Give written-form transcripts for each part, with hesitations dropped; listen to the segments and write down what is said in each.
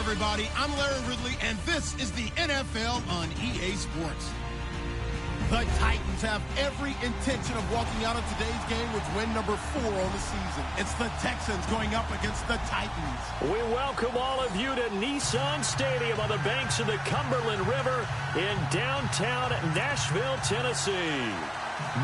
everybody. I'm Larry Ridley, and this is the NFL on EA Sports. The Titans have every intention of walking out of today's game with win number 4 on the season. It's the Texans going up against the Titans. We welcome all of you to Nissan Stadium on the banks of the Cumberland River in downtown Nashville, Tennessee.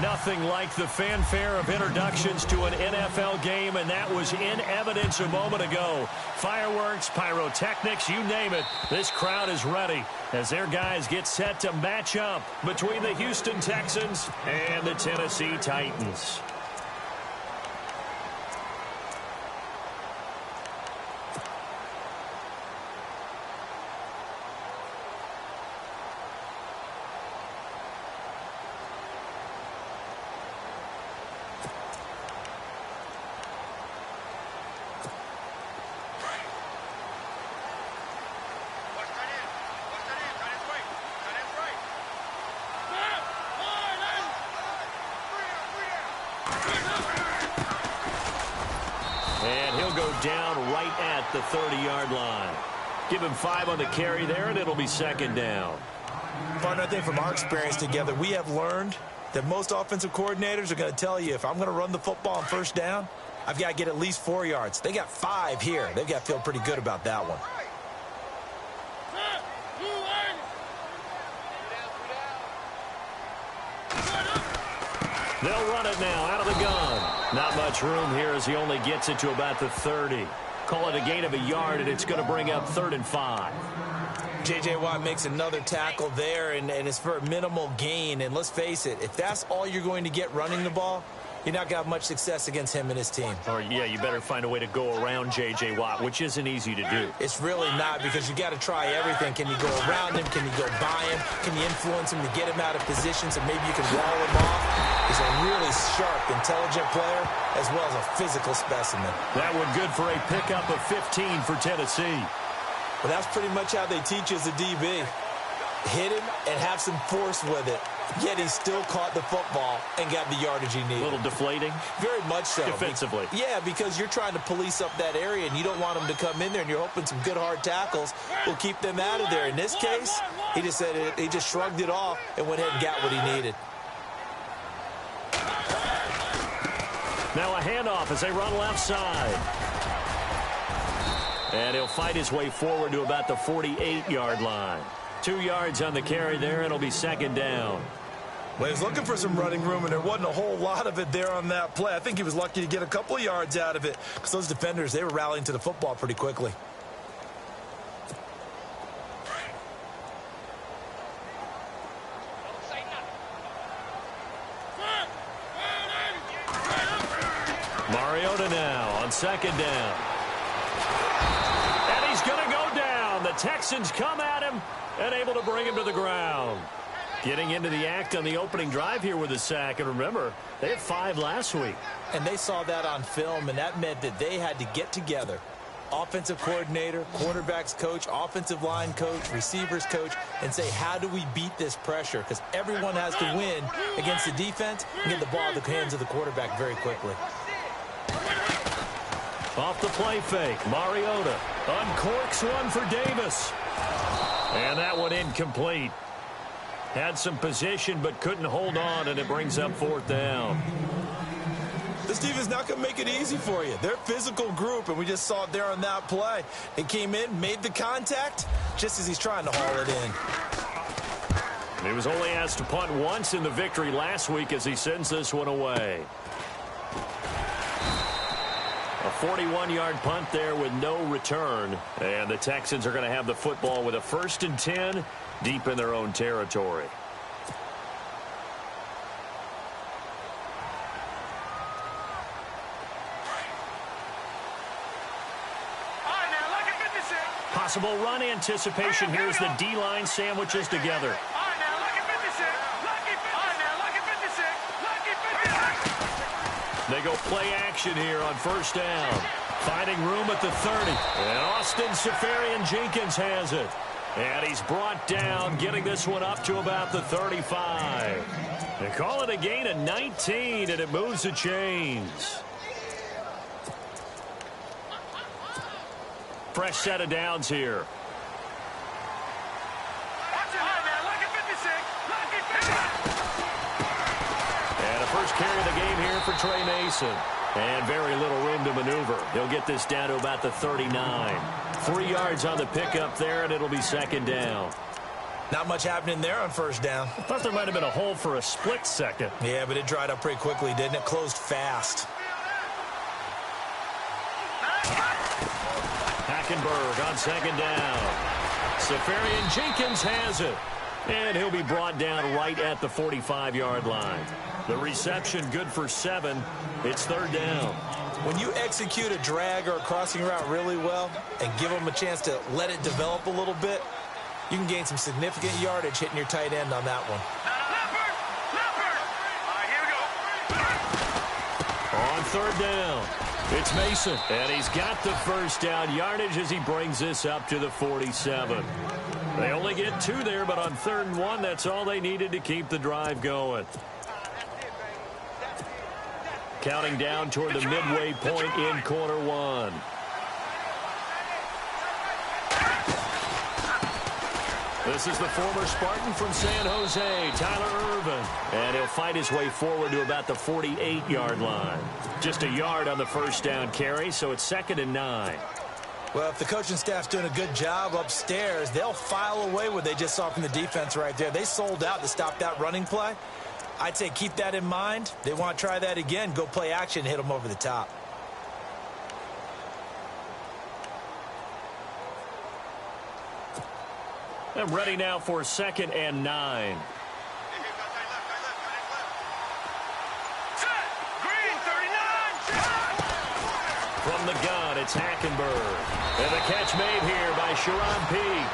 Nothing like the fanfare of introductions to an NFL game, and that was in evidence a moment ago. Fireworks, pyrotechnics, you name it. This crowd is ready as their guys get set to match up between the Houston Texans and the Tennessee Titans. And he'll go down right at the 30-yard line. Give him 5 on the carry there, and it'll be second down. Partner, I think from our experience together, we have learned that most offensive coordinators are going to tell you, if I'm going to run the football on first down, I've got to get at least 4 yards. They got 5 here. They've got to feel pretty good about that one. They'll run it now out of the gun. Not much room here as he only gets it to about the 30. Call it a gain of a yard, and it's going to bring up 3rd and 5. J.J. Watt makes another tackle there, and it's for a minimal gain. And let's face it, if that's all you're going to get running the ball, you're not going to have much success against him and his team. Or, yeah, you better find a way to go around J.J. Watt, which isn't easy to do. It's really not, because you got to try everything. Can you go around him? Can you go by him? Can you influence him to get him out of position so maybe you can wall him off? He's a really sharp, intelligent player, as well as a physical specimen. That one good for a pickup of 15 for Tennessee. Well, that's pretty much how they teach as a DB. Hit him and have some force with it. Yet he still caught the football and got the yardage he needed. A little deflating? Very much so. Defensively? Yeah, because you're trying to police up that area, and you don't want them to come in there, and you're hoping some good hard tackles will keep them out of there. In this case, he just said it, he just shrugged it off and went ahead and got what he needed. Now a handoff as they run left side. And he'll fight his way forward to about the 48-yard line. 2 yards on the carry there, and it'll be second down. Well, he was looking for some running room, and there wasn't a whole lot of it there on that play. I think he was lucky to get a couple of yards out of it, because those defenders, they were rallying to the football pretty quickly. Mariota now on second down. And he's going to go down. The Texans come at him and able to bring him to the ground. Getting into the act on the opening drive here with a sack. And remember, they had 5 last week. And they saw that on film, and that meant that they had to get together. Offensive coordinator, quarterbacks coach, offensive line coach, receivers coach, and say, how do we beat this pressure? Because everyone has to win against the defense and get the ball in the hands of the quarterback very quickly. Off the play fake, Mariota uncorks one for Davis. And that one incomplete. Had some position but couldn't hold on, and it brings up 4th down. This defense not going to make it easy for you. They're a physical group, and we just saw it there on that play. They came in, made the contact, just as he's trying to haul it in. He was only asked to punt once in the victory last week as he sends this one away. A 41-yard punt there with no return. And the Texans are going to have the football with a 1st and 10 deep in their own territory. Possible run anticipation. Here's the D-line sandwiches together. They go play action here on 1st down. Finding room at the 30. And Austin Seferian-Jenkins has it. And he's brought down, getting this one up to about the 35. They call it a gain of 19, and it moves the chains. Fresh set of downs here. And a first carry of the game here for Trey Mason. And very little room to maneuver. He'll get this down to about the 39. 3 yards on the pickup there, and it'll be second down. Not much happening there on first down. I thought there might have been a hole for a split second. Yeah, but it dried up pretty quickly, didn't it? Closed fast. Hackenberg on second down. Safarian Jenkins has it. And he'll be brought down right at the 45-yard line. The reception good for 7. It's third down. When you execute a drag or a crossing route really well and give them a chance to let it develop a little bit, you can gain some significant yardage hitting your tight end on that one. On third down, it's Mason. And he's got the first down yardage as he brings this up to the 47. They only get 2 there, but on 3rd and 1, that's all they needed to keep the drive going. Counting down toward the midway point in quarter 1. This is the former Spartan from San Jose, Tyler Irvin. And he'll fight his way forward to about the 48-yard line. Just a yard on the first down carry, so it's 2nd and 9. Well, if the coaching staff's doing a good job upstairs, they'll file away what they just saw from the defense right there. They sold out to stop that running play. I'd say keep that in mind. They want to try that again. Go play action, hit them over the top. And ready now for 2nd and 9. From the gun, it's Hackenberg. And the catch made here by Sharon Peak.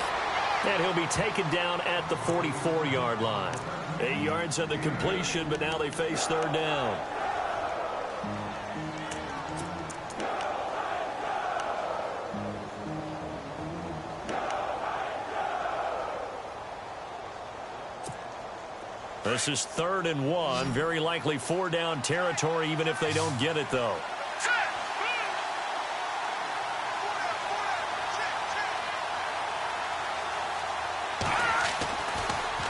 And he'll be taken down at the 44-yard line. 8 yards on the completion, but now they face third down. This is 3rd and 1. Very likely 4-down territory, even if they don't get it, though.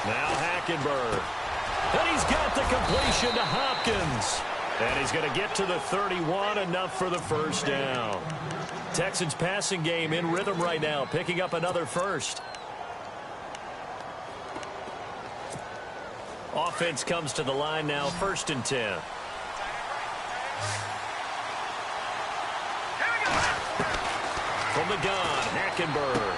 Now Hackenberg. And he's got the completion to Hopkins. And he's going to get to the 31, enough for the first down. Texans passing game in rhythm right now, picking up another first. Offense comes to the line now, 1st and 10. From the gun, Hackenberg.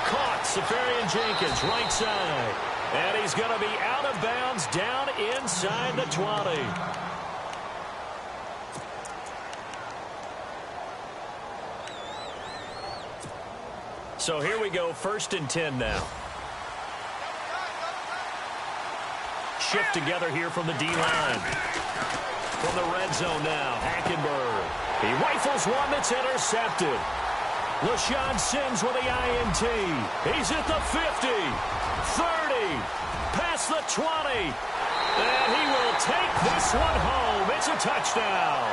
Caught, Safarian Jenkins, right side. And he's going to be out of bounds down inside the 20. So here we go, 1st and 10 now. Shift together here from the D-line. From the red zone now, Hackenberg. He rifles one that's intercepted. LaShawn Sims with the INT. He's at the 50, 30, past the 20. And he will take this one home. It's a touchdown.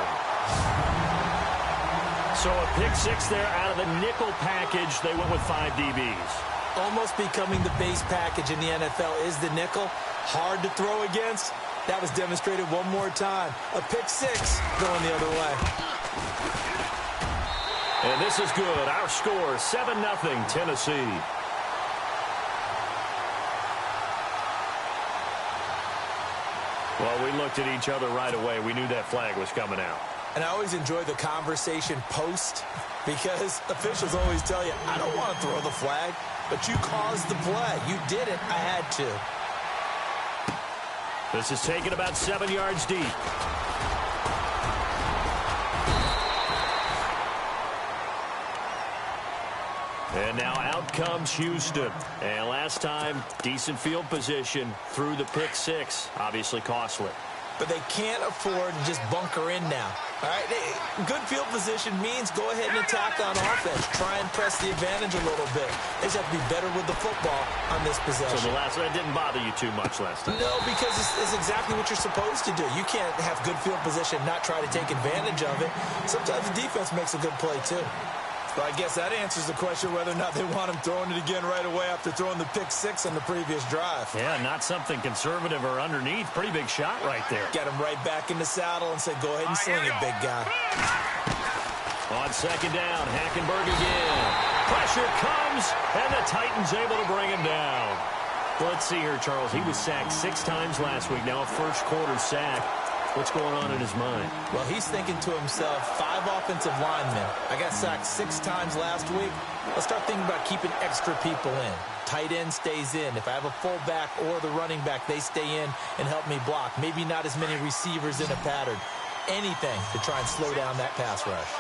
So a pick 6 there out of the nickel package. They went with 5 DBs. Almost becoming the base package in the NFL is the nickel. Hard to throw against. That was demonstrated one more time. A pick 6 going the other way. And this is good. Our score, 7-0 Tennessee. Well, we looked at each other right away. We knew that flag was coming out. And I always enjoy the conversation post because officials always tell you, I don't want to throw the flag, but you caused the play. You did it. I had to. This is taken about 7 yards deep. And now out comes Houston. And last time, decent field position through the pick 6. Obviously costly. But they can't afford to just bunker in now. All right, good field position means go ahead and attack on offense. Try and press the advantage a little bit. They just have to be better with the football on this possession. So the last one didn't bother you too much last time? No, because it's exactly what you're supposed to do. You can't have good field position, not try to take advantage of it. Sometimes the defense makes a good play, too. Well, I guess that answers the question whether or not they want him throwing it again right away after throwing the pick six on the previous drive. Yeah, not something conservative or underneath. Pretty big shot right there. Get him right back in the saddle and say, go ahead and sling it, big guy. On second down, Hackenberg again. Pressure comes, and the Titans able to bring him down. Let's see here, Charles. He was sacked 6 times last week. Now a first quarter sack. What's going on in his mind? Well, he's thinking to himself, 5 offensive linemen. I got sacked 6 times last week. Let's start thinking about keeping extra people in. Tight end stays in. If I have a fullback or the running back, they stay in and help me block. Maybe not as many receivers in a pattern. Anything to try and slow down that pass rush.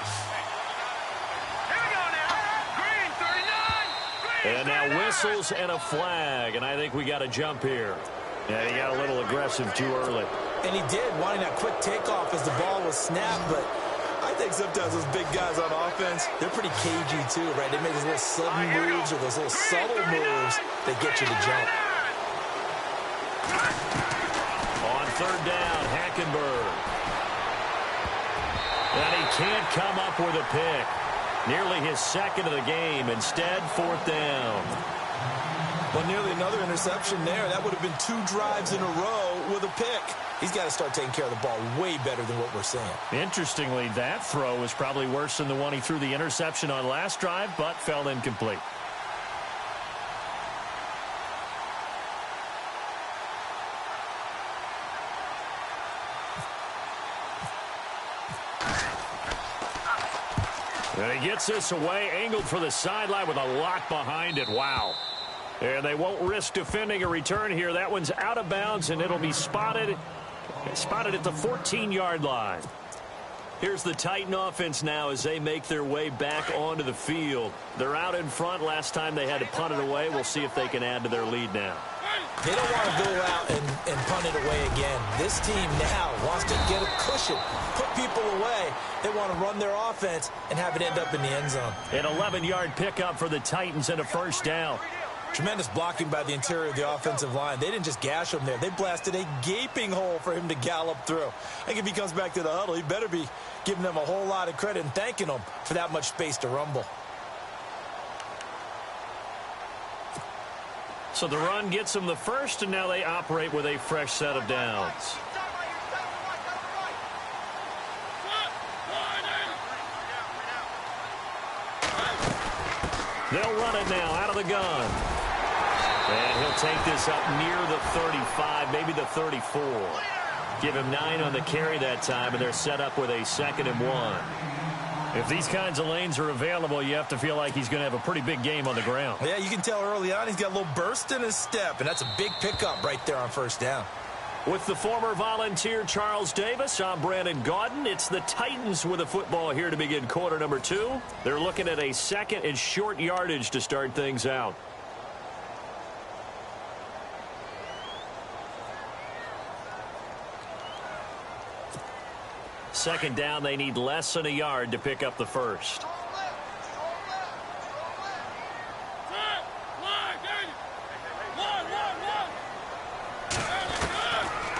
And now whistles and a flag, and I think we got a jump here. Yeah, he got a little aggressive too early. And he did, wanting that quick takeoff as the ball was snapped, but I think sometimes those big guys on offense, they're pretty cagey too, right? They make those little sudden moves or those little subtle moves that get you to jump. On third down, Hackenberg. And he can't come up with a pick. Nearly his second of the game. Instead, fourth down. Well, nearly another interception there. That would have been 2 drives in a row with a pick. He's got to start taking care of the ball way better than what we're seeing. Interestingly, that throw was probably worse than the one he threw the interception on last drive, but fell incomplete. And he gets this away, angled for the sideline with a lot behind it. Wow. And they won't risk defending a return here. That one's out of bounds, and it'll be spotted at the 14-yard line. Here's the Titan offense now as they make their way back onto the field. They're out in front. Last time they had to punt it away. We'll see if they can add to their lead now. They don't want to go out and punt it away again. This team now wants to get a cushion, put people away. They want to run their offense and have it end up in the end zone. An 11-yard pickup for the Titans and a first down. Tremendous blocking by the interior of the offensive line. They didn't just gash him there. They blasted a gaping hole for him to gallop through. I think if he comes back to the huddle, he better be giving them a whole lot of credit and thanking them for that much space to rumble. So the run gets them the first, and now they operate with a fresh set of downs. They'll run it now out of the gun. And he'll take this up near the 35, maybe the 34. Give him 9 on the carry that time, and they're set up with a 2nd and 1. If these kinds of lanes are available, you have to feel like he's going to have a pretty big game on the ground. Yeah, you can tell early on he's got a little burst in his step, and that's a big pickup right there on first down. With the former Volunteer Charles Davis, I'm Brandon Gaudin. It's the Titans with the football here to begin quarter number 2. They're looking at a 2nd and short yardage to start things out. Second down, they need less than a yard to pick up the first.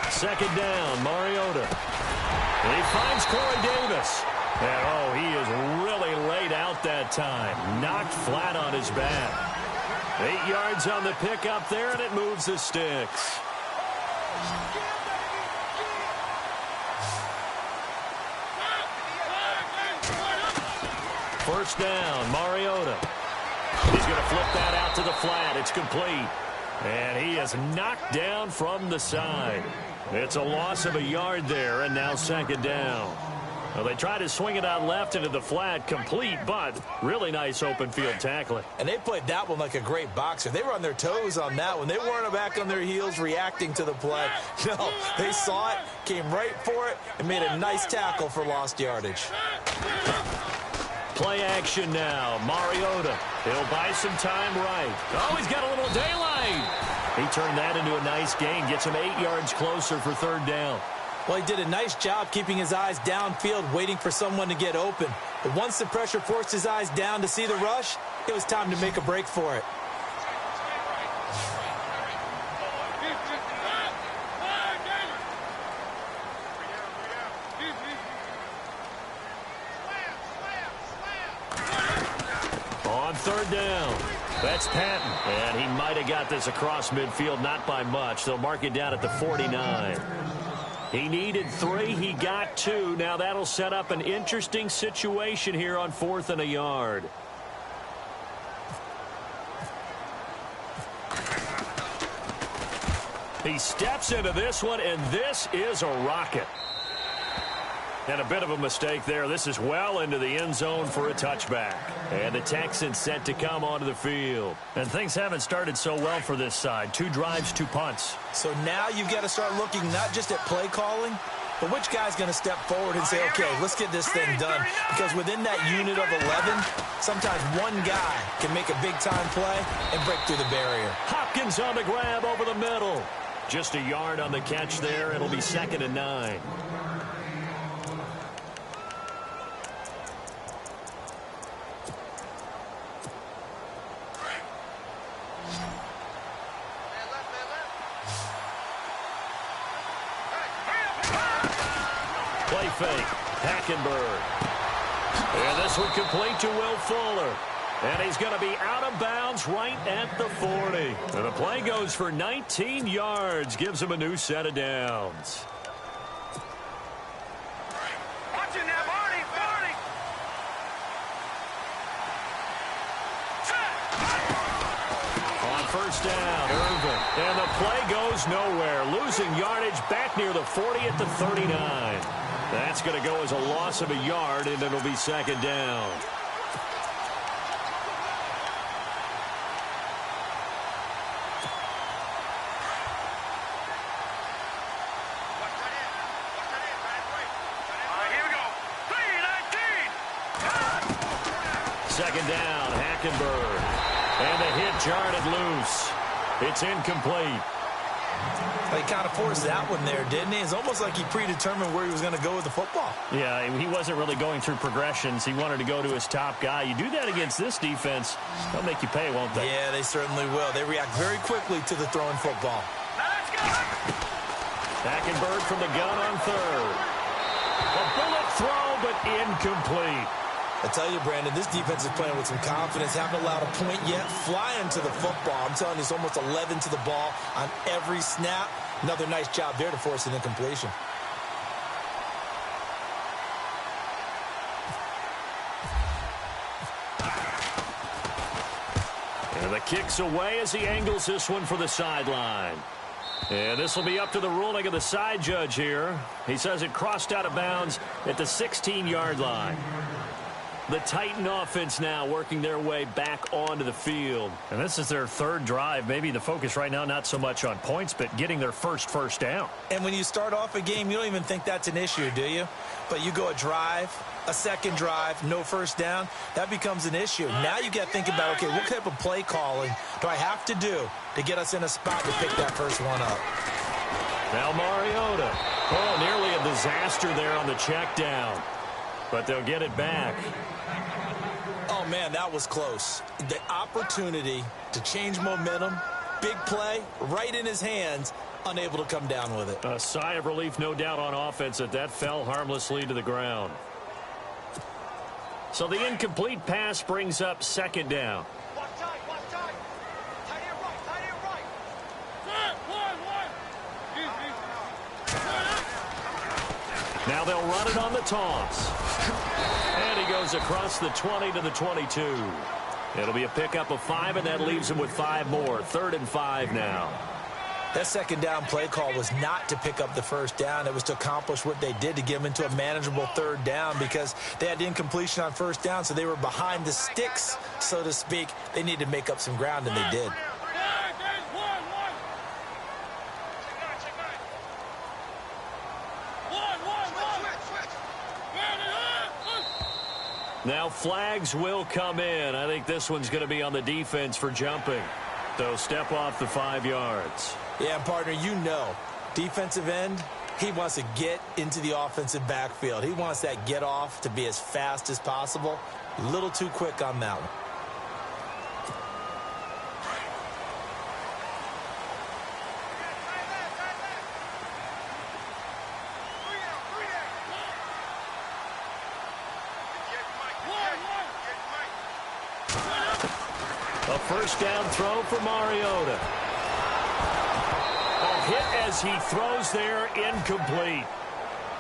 Second down, Mariota. And he finds Corey Davis. And, oh, he is really laid out that time. Knocked flat on his back. 8 yards on the pickup there, and it moves the sticks. First down, Mariota. He's going to flip that out to the flat. It's complete. And he is knocked down from the side. It's a loss of a yard there, and now second down. Well, they try to swing it out left into the flat, complete, but really nice open field tackling. And they played that one like a great boxer. They were on their toes on that one. They weren't back on their heels reacting to the play. No, they saw it, came right for it, and made a nice tackle for lost yardage. Play action now. Mariota. He'll buy some time right. Oh, he's got a little daylight. He turned that into a nice gain. Gets him 8 yards closer for third down. Well, he did a nice job keeping his eyes downfield, waiting for someone to get open. But once the pressure forced his eyes down to see the rush, it was time to make a break for it. On third down, that's Patton. And he might have got this across midfield, not by much. They'll mark it down at the 49. He needed 3. He got 2. Now that'll set up an interesting situation here on 4th and a yard. He steps into this one, and this is a rocket. And a bit of a mistake there. This is well into the end zone for a touchback. And the Texans set to come onto the field. And things haven't started so well for this side. 2 drives, 2 punts. So now you've got to start looking not just at play calling, but which guy's going to step forward and say, okay, let's get this thing done. Because within that unit of 11, sometimes one guy can make a big-time play and break through the barrier. Hopkins on the grab over the middle. Just a yard on the catch there. It'll be 2nd and 9. Play fake. Hackenberg. And this one complete to Will Fuller. And he's going to be out of bounds right at the 40. And the play goes for 19 yards. Gives him a new set of downs. Watching that, Marty. On first down, Irvin. And the play goes nowhere. Losing yardage back near the 40 at the 39. That's going to go as a loss of a yard, and it'll be 2nd down. Here we go. 3-19. Second down, Hackenberg. And the hit jarred loose. It's incomplete. He kind of forced that one there, didn't he? It's almost like he predetermined where he was going to go with the football. Yeah, he wasn't really going through progressions. He wanted to go to his top guy. You do that against this defense, they'll make you pay, won't they? Yeah, they certainly will. They react very quickly to the throwing football. Now let's go. Hackenberg from the gun on third. A bullet throw, but incomplete. I tell you, Brandon, this defense is playing with some confidence. Haven't allowed a point yet. Flying to the football. I'm telling you, it's almost 11 to the ball on every snap. Another nice job there to force an incompletion. And the kick's away as he angles this one for the sideline. And this will be up to the ruling of the side judge here. He says it crossed out of bounds at the 16-yard line. The Titan offense now working their way back onto the field. And this is their 3rd drive. Maybe the focus right now not so much on points, but getting their first down. And when you start off a game, you don't even think that's an issue, do you? But you go a drive, a second drive, no first down, that becomes an issue. Now you got to think about, okay, what type of play calling do I have to do to get us in a spot to pick that first one up? Now Mariota. Oh, nearly a disaster there on the check down. But they'll get it back. Oh, man, that was close. The opportunity to change momentum, big play, right in his hands, unable to come down with it. A sigh of relief, no doubt, on offense that fell harmlessly to the ground. So the incomplete pass brings up 2nd down. Watch tight. Tight end right. One. Now they'll run it on the toss. And he goes across the 20 to the 22. It'll be a pickup of 5, and that leaves him with 5 more. 3rd and 5 now. That second down play call was not to pick up the first down. It was to accomplish what they did, to get them into a manageable 3rd down, because they had incompletion on first down, so they were behind the sticks, so to speak. They needed to make up some ground, and they did. Now flags will come in. I think this one's going to be on the defense for jumping. They'll step off the 5 yards. Yeah, partner, you know, defensive end, he wants to get into the offensive backfield. He wants that get off to be as fast as possible. A little too quick on that one. A first down throw for Mariota. A hit as he throws there, incomplete.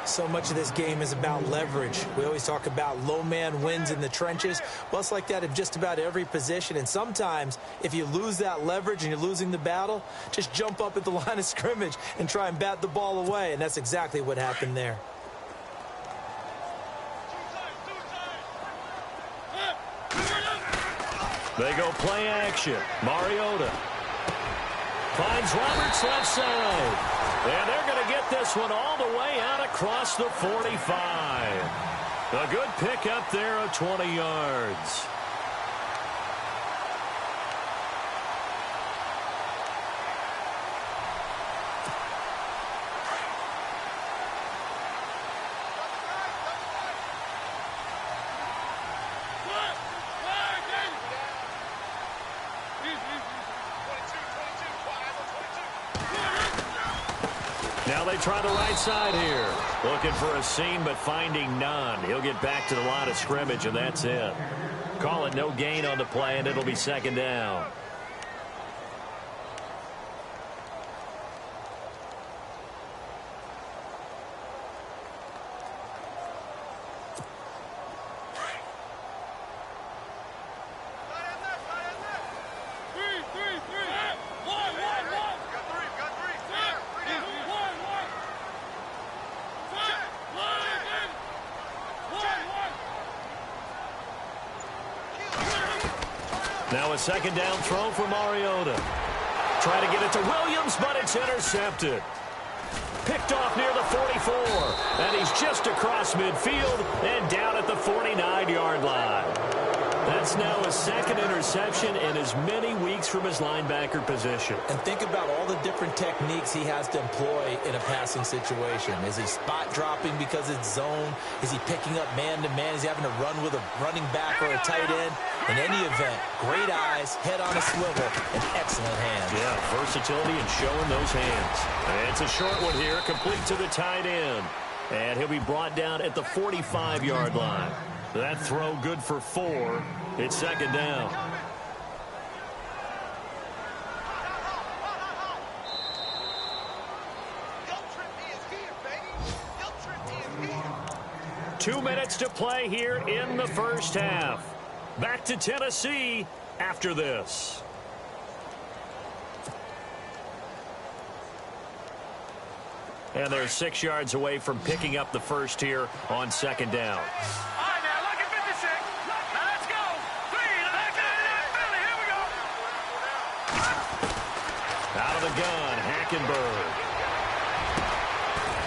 So much of this game is about leverage. We always talk about low man wins in the trenches. Well, it's like that in just about every position. And sometimes, if you lose that leverage and you're losing the battle, just jump up at the line of scrimmage and try and bat the ball away. And that's exactly what happened there. They go play action. Mariota finds Roberts left side. And they're going to get this one all the way out across the 45. A good pickup there of 20 yards. Now they try the right side here. Looking for a seam, but finding none. He'll get back to the line of scrimmage, and that's it. Call it no gain on the play, and it'll be second down. Now a second down throw for Mariota. Try to get it to Williams, but it's intercepted. Picked off near the 44. And he's just across midfield and down at the 49-yard line. That's now a second interception in as many weeks from his linebacker position. And think about all the different techniques he has to employ in a passing situation. Is he spot dropping because it's zone? Is he picking up man-to-man? Is he having to run with a running back or a tight end? In any event, great eyes, head on a swivel, and excellent hands. Yeah, versatility and showing those hands. And it's a short one here, complete to the tight end. And he'll be brought down at the 45-yard line. That throw good for 4. It's second down. Guilt trip is here, baby. Guilt trip is here. 2 minutes to play here in the first half. Back to Tennessee after this. And they're 6 yards away from picking up the first here on second down. All right, now, look at 56. Now, let's go. 3, here we go. Out of the gun, Hackenberg.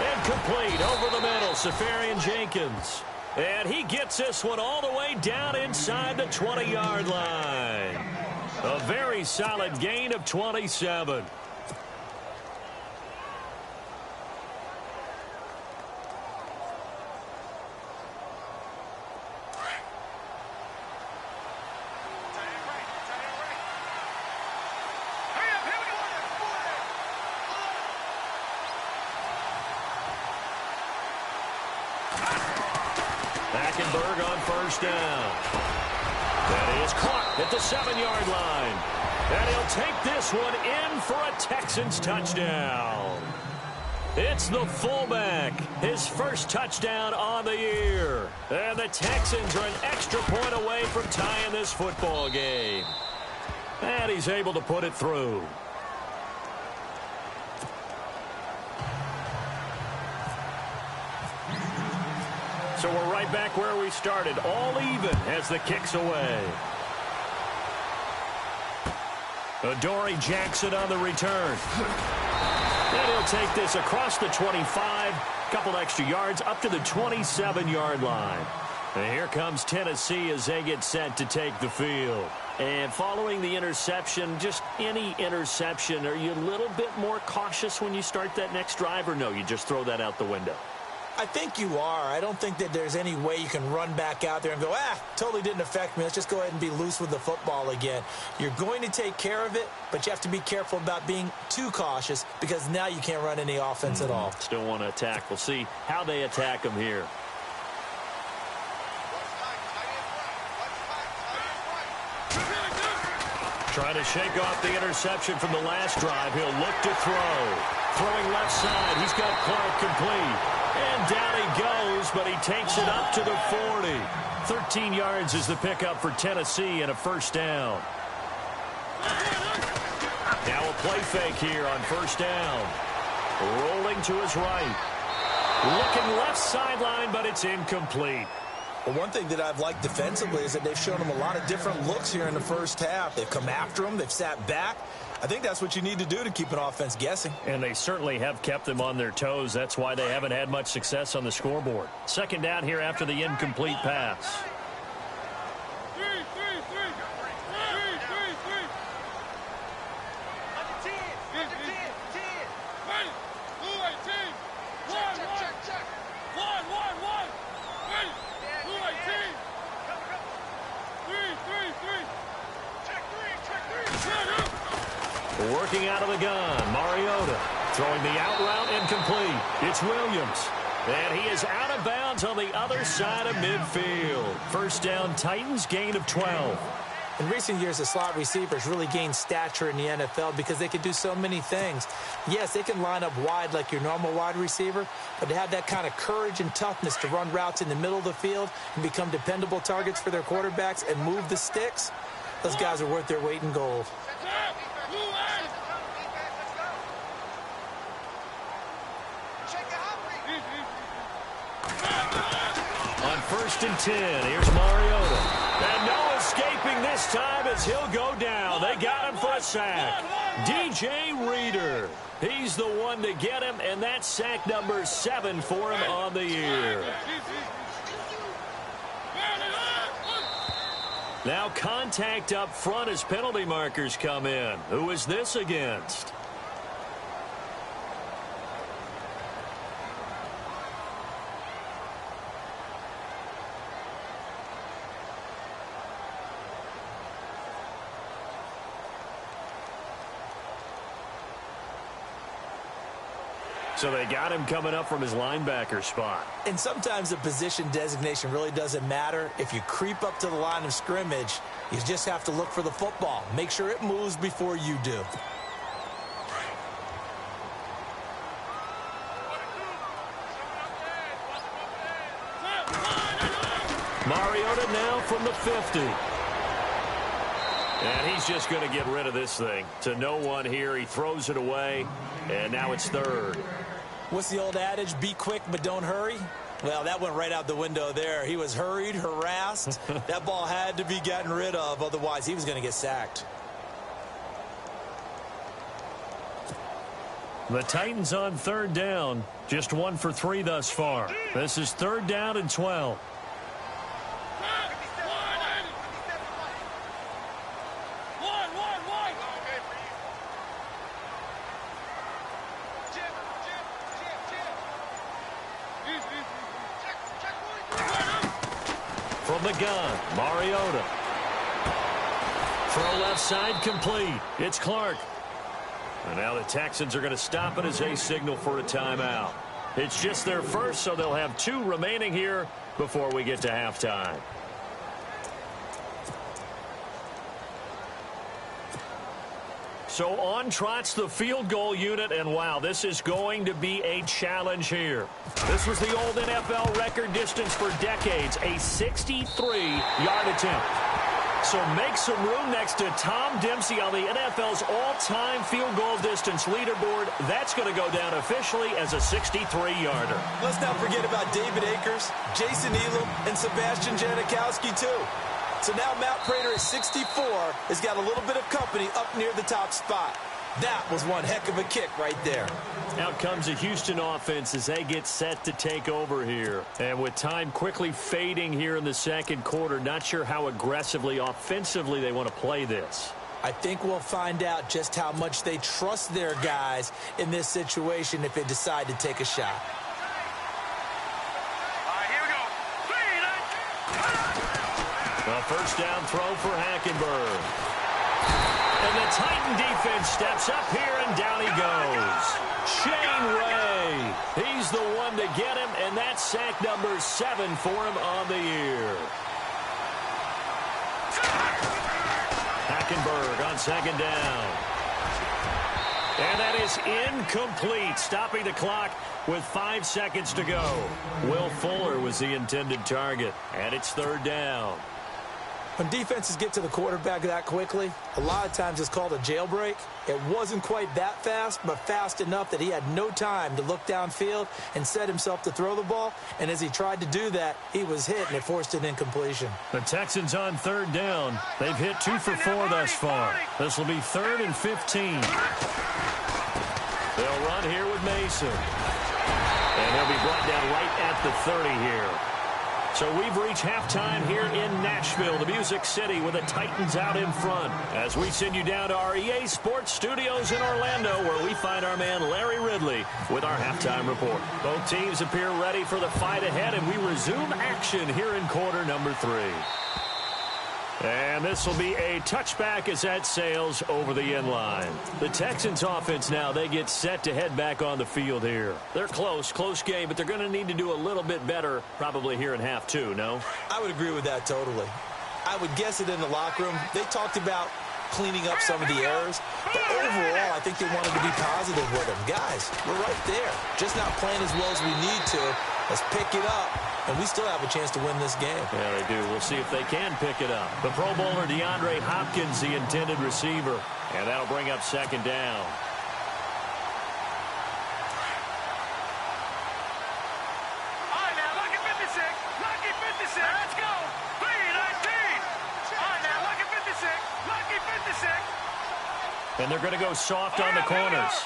And complete over the middle, Safarian Jenkins. And he gets this one all the way down inside the 20-yard line. A very solid gain of 27. Hackenberg on first down. That is caught at the 7-yard line. And he'll take this one in for a Texans touchdown. It's the fullback, his first touchdown on the year. And the Texans are an extra point away from tying this football game. And he's able to put it through. So we're right back where we started, all even as the kick's away. Adoree Jackson on the return. And he'll take this across the 25, couple extra yards up to the 27-yard line. And here comes Tennessee as they get set to take the field. And following the interception, just any interception, are you a little bit more cautious when you start that next drive, or no, you just throw that out the window? I think you are. I don't think that there's any way you can run back out there and go, totally didn't affect me. Let's just go ahead and be loose with the football again. You're going to take care of it, but you have to be careful about being too cautious because now you can't run any offense at all. Still want to attack. We'll see how they attack them here. Trying to shake off the interception from the last drive. He'll look to throw. Throwing left side. He's got Clark complete. And down he goes, but he takes it up to the 40. 13 yards is the pickup for Tennessee and a first down. Now a play fake here on first down. Rolling to his right. Looking left sideline, but it's incomplete. Well, one thing that I've liked defensively is that they've shown him a lot of different looks here in the first half. They've come after him. They've sat back. I think that's what you need to do to keep an offense guessing. And they certainly have kept them on their toes. That's why they haven't had much success on the scoreboard. Second down here after the incomplete pass. Working out of the gun, Mariota throwing the out route incomplete. It's Williams, and he is out of bounds on the other side of midfield. First down, Titans, gain of 12. In recent years, the slot receivers really gained stature in the NFL because they can do so many things. Yes, they can line up wide like your normal wide receiver, but to have that kind of courage and toughness to run routes in the middle of the field and become dependable targets for their quarterbacks and move the sticks, those guys are worth their weight in gold. On first and 10, here's Mariota. And no escaping this time as he'll go down. They got him for a sack. DJ Reader. He's the one to get him, and that's sack number 7 for him on the year. Now contact up front as penalty markers come in. Who is this against? So they got him coming up from his linebacker spot. And sometimes the position designation really doesn't matter. If you creep up to the line of scrimmage, you just have to look for the football. Make sure it moves before you do. Mariota now from the 50. And he's just going to get rid of this thing. To no one here. He throws it away, and now it's third. What's the old adage? Be quick, but don't hurry. Well, that went right out the window there. He was hurried, harassed. That ball had to be gotten rid of. Otherwise, he was going to get sacked. The Titans on third down. Just 1 for 3 thus far. This is third down and 12. From the gun, Mariota. Throw left side complete. It's Clark. And now the Texans are going to stop it as they signal for a timeout. It's just their first, so they'll have 2 remaining here before we get to halftime. So on trots the field goal unit, and wow, this is going to be a challenge here. This was the old NFL record distance for decades, a 63-yard attempt. So make some room next to Tom Dempsey on the NFL's all-time field goal distance leaderboard. That's going to go down officially as a 63-yarder. Let's not forget about David Akers, Jason Elam, and Sebastian Janikowski, too. So now Matt Prater at 64 has got a little bit of company up near the top spot. That was one heck of a kick right there. Out comes the Houston offense as they get set to take over here. And with time quickly fading here in the second quarter, not sure how aggressively, offensively they want to play this. I think we'll find out just how much they trust their guys in this situation if they decide to take a shot. A first down throw for Hackenberg. And the Titan defense steps up here, and down he goes. Shane Ray. He's the one to get him, and that's sack number 7 for him on the year. Hackenberg on second down. And that is incomplete, stopping the clock with 5 seconds to go. Will Fuller was the intended target, and it's third down. When defenses get to the quarterback that quickly, a lot of times it's called a jailbreak. It wasn't quite that fast, but fast enough that he had no time to look downfield and set himself to throw the ball. And as he tried to do that, he was hit, and it forced an incompletion. The Texans on third down. They've hit 2 for 4 thus far. This will be 3rd and 15. They'll run here with Mason. And he'll be brought down right at the 30 here. So we've reached halftime here in Nashville, the Music City, with the Titans out in front. As we send you down to our EA Sports Studios in Orlando, where we find our man Larry Ridley with our halftime report. Both teams appear ready for the fight ahead, and we resume action here in quarter number 3. And this will be a touchback as that sails over the end line. The Texans offense now, they get set to head back on the field here. They're close game, but they're going to need to do a little bit better probably here in half 2, no? I would agree with that totally. I would guess it in the locker room. They talked about cleaning up some of the errors, but overall, I think they wanted to be positive with them. Guys, we're right there. Just not playing as well as we need to. Let's pick it up. And we still have a chance to win this game. Yeah, they do. We'll see if they can pick it up. The Pro Bowler DeAndre Hopkins, the intended receiver. And that'll bring up second down. All right, now, lucky 56. Lucky 56. Let's go. 3-19. All right, now, lucky 56. Lucky 56. And they're going to go soft on the corners.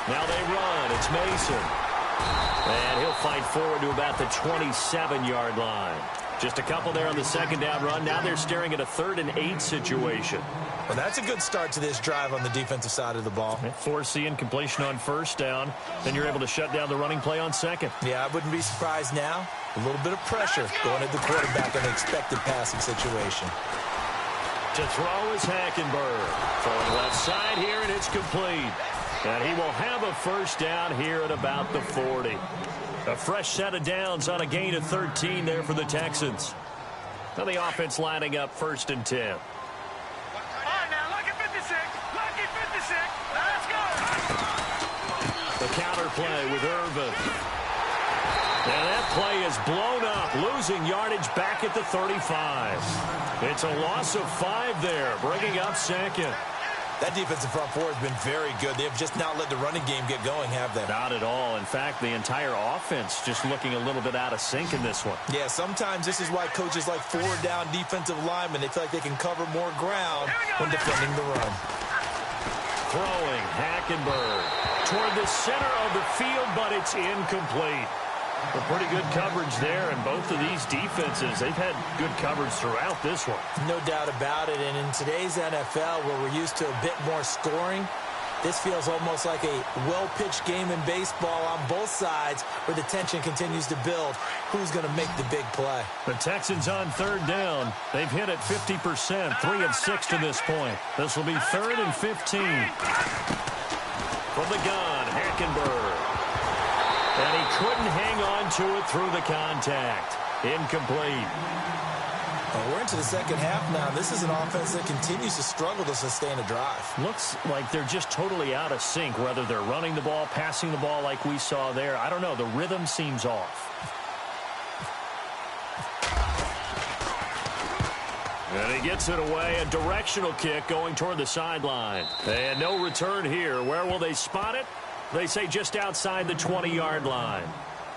Now they run. It's Mason. And he'll fight forward to about the 27-yard line. Just a couple there on the second down run. Now they're staring at a 3rd and 8 situation. Well, that's a good start to this drive on the defensive side of the ball. Force the incompletion on first down. Then you're able to shut down the running play on second. Yeah, I wouldn't be surprised now. A little bit of pressure going at the quarterback in an expected passing situation. To throw is Hackenberg. Throwing left side here, and it's complete. And he will have a first down here at about the 40. A fresh set of downs on a gain of 13 there for the Texans. Now the offense lining up 1st and 10. All right, now, lucky 56. Lucky 56. Let's go. The counter play with Irvin. And that play is blown up, losing yardage back at the 35. It's a loss of 5 there, bringing up second. That defensive front four has been very good. They have just not let the running game get going, have they? Not at all. In fact, the entire offense just looking a little bit out of sync in this one. Yeah, sometimes this is why coaches like 4-down defensive linemen, they feel like they can cover more ground when defending the run. Throwing, Hackenberg toward the center of the field, but it's incomplete. A pretty good coverage there, and both of these defenses, they've had good coverage throughout this one. No doubt about it, and in today's NFL, where we're used to a bit more scoring, this feels almost like a well-pitched game in baseball on both sides, where the tension continues to build. Who's going to make the big play? The Texans on third down. They've hit it 50%, 3 of 6 to this point. This will be 3rd and 15. From the gun, Hackenberg. And he couldn't hang on to it through the contact. Incomplete. Well, we're into the second half now. This is an offense that continues to struggle to sustain a drive. Looks like they're just totally out of sync, whether they're running the ball, passing the ball like we saw there. I don't know. The rhythm seems off. And he gets it away. A directional kick going toward the sideline. And no return here. Where will they spot it? They say just outside the 20-yard line.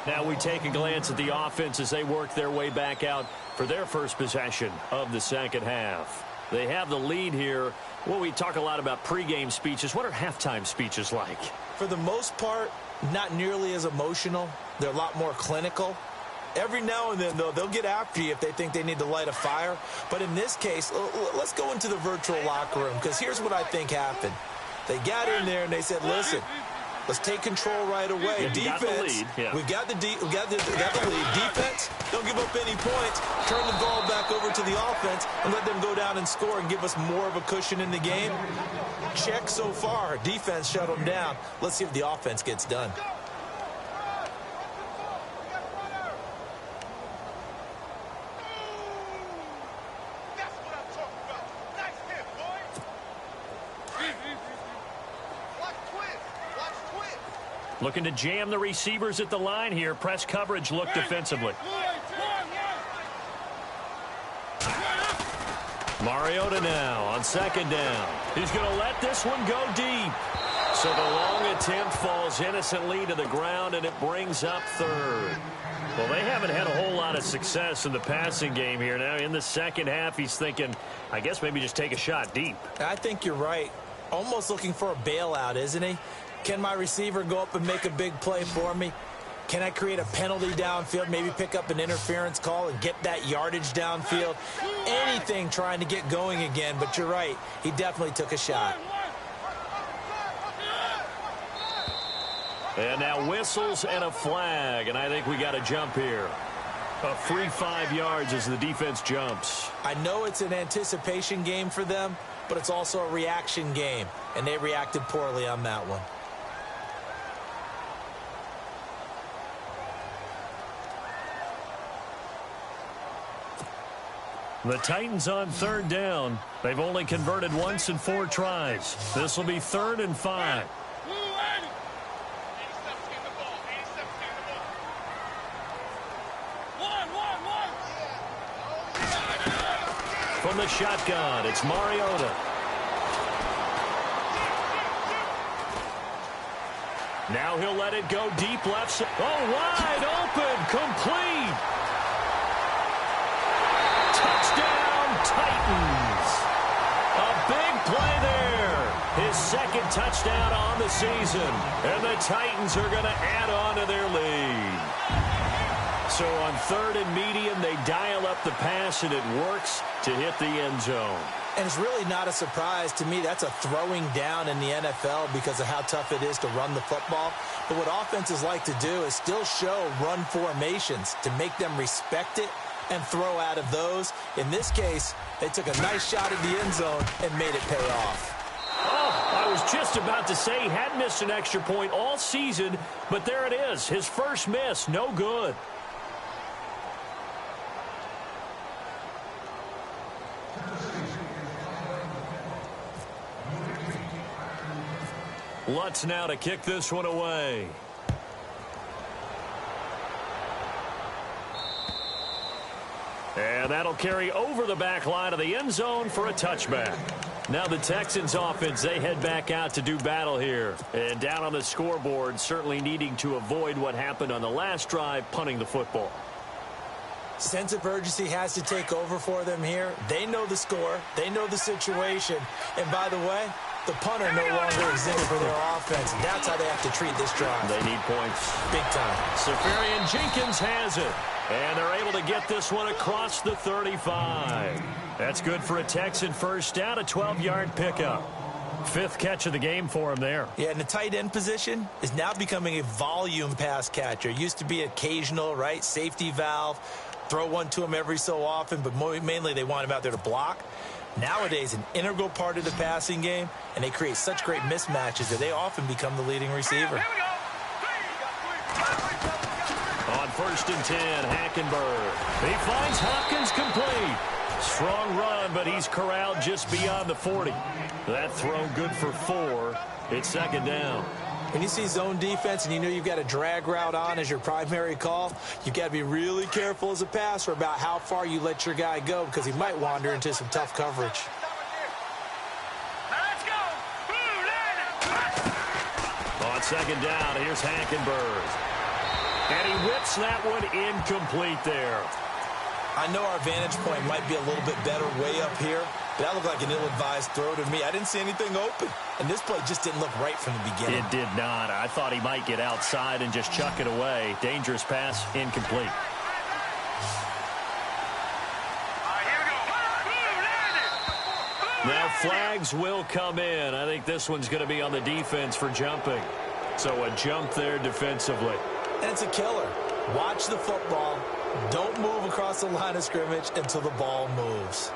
Now we take a glance at the offense as they work their way back out for their first possession of the second half. They have the lead here. Well, we talk a lot about pregame speeches. What are halftime speeches like? For the most part, not nearly as emotional. They're a lot more clinical. Every now and then, though, they'll get after you if they think they need to light a fire. But in this case, let's go into the virtual locker room, because here's what I think happened. They got in there and they said, listen, let's take control right away. Defense, we've got the lead. Defense, don't give up any points. Turn the ball back over to the offense and let them go down and score and give us more of a cushion in the game. Check so far. Defense shut them down. Let's see if the offense gets done. Looking to jam the receivers at the line here. Press coverage look defensively. Mariota now on second down. He's going to let this one go deep. So the long attempt falls innocently to the ground, and it brings up third. Well, they haven't had a whole lot of success in the passing game here. Now, in the second half, he's thinking, I guess maybe just take a shot deep. I think you're right. Almost looking for a bailout, isn't he? Can my receiver go up and make a big play for me? Can I create a penalty downfield, maybe pick up an interference call and get that yardage downfield? Anything trying to get going again, but you're right. He definitely took a shot. And now whistles and a flag, and I think we got a jump here. A free 5 yards as the defense jumps. I know it's an anticipation game for them, but it's also a reaction game, and they reacted poorly on that one. The Titans on third down. They've only converted once in 4 tries. This will be 3rd and 5. From the shotgun, it's Mariota. Now he'll let it go deep left side. Oh, wide open, complete. Touchdown, Titans. A big play there. His second touchdown on the season. And the Titans are going to add on to their lead. So on 3rd and medium, they dial up the pass, and it works to hit the end zone. And it's really not a surprise to me. That's a throwing down in the NFL because of how tough it is to run the football. But what offenses like to do is still show run formations to make them respect it and throw out of those. In this case, they took a nice shot at the end zone and made it pay off. Oh, I was just about to say he had missed an extra point all season, but there it is. His first miss, no good. Lutz now to kick this one away. And that'll carry over the back line of the end zone for a touchback. Now the Texans offense, they head back out to do battle here. And down on the scoreboard, certainly needing to avoid what happened on the last drive, punting the football. Sense of urgency has to take over for them here. They know the score. They know the situation. And by the way, the punter no longer exists for their offense. That's how they have to treat this drive. They need points. Big time. Safarian Jenkins has it. And they're able to get this one across the 35. That's good for a Texan first down, a 12-yard pickup. 5th catch of the game for him there. Yeah, and the tight end position is now becoming a volume pass catcher. Used to be occasional, right? Safety valve. Throw one to him every so often, but mainly they want him out there to block. Nowadays, an integral part of the passing game, and they create such great mismatches that they often become the leading receiver. On 1st and 10, Hackenberg. He finds Hopkins complete. Strong run, but he's corralled just beyond the 40. That throw good for 4. It's 2nd down. When you see zone defense and you know you've got a drag route on as your primary call, you've got to be really careful as a passer about how far you let your guy go because he might wander into some tough coverage. On 2nd down, here's Hackenberg. And he whips that one incomplete there. I know our vantage point might be a little bit better way up here, but that looked like an ill-advised throw to me. I didn't see anything open, and this play just didn't look right from the beginning. It did not. I thought he might get outside and just chuck it away. Dangerous pass, incomplete. Now flags will come in. I think this one's going to be on the defense for jumping. So a jump there defensively. And it's a killer. Watch the football. Don't move across the line of scrimmage until the ball moves.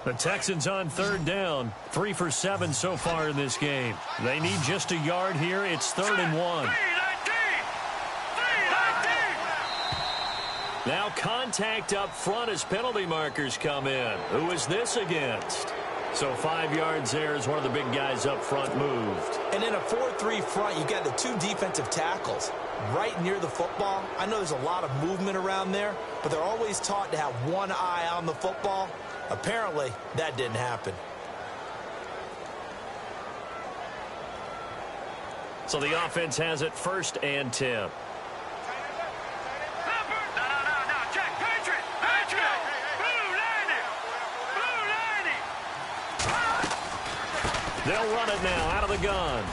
The Texans on third down, 3 for 7 so far in this game. They need just a yard here. It's 3rd and 1. Now contact up front as penalty markers come in. Who is this against? So 5 yards there as one of the big guys up front moved. And in a 4-3 front, you got the 2 defensive tackles right near the football. I know there's a lot of movement around there, but they're always taught to have one eye on the football. Apparently, that didn't happen. So the offense has it 1st and 10. They'll run it now out of the gun.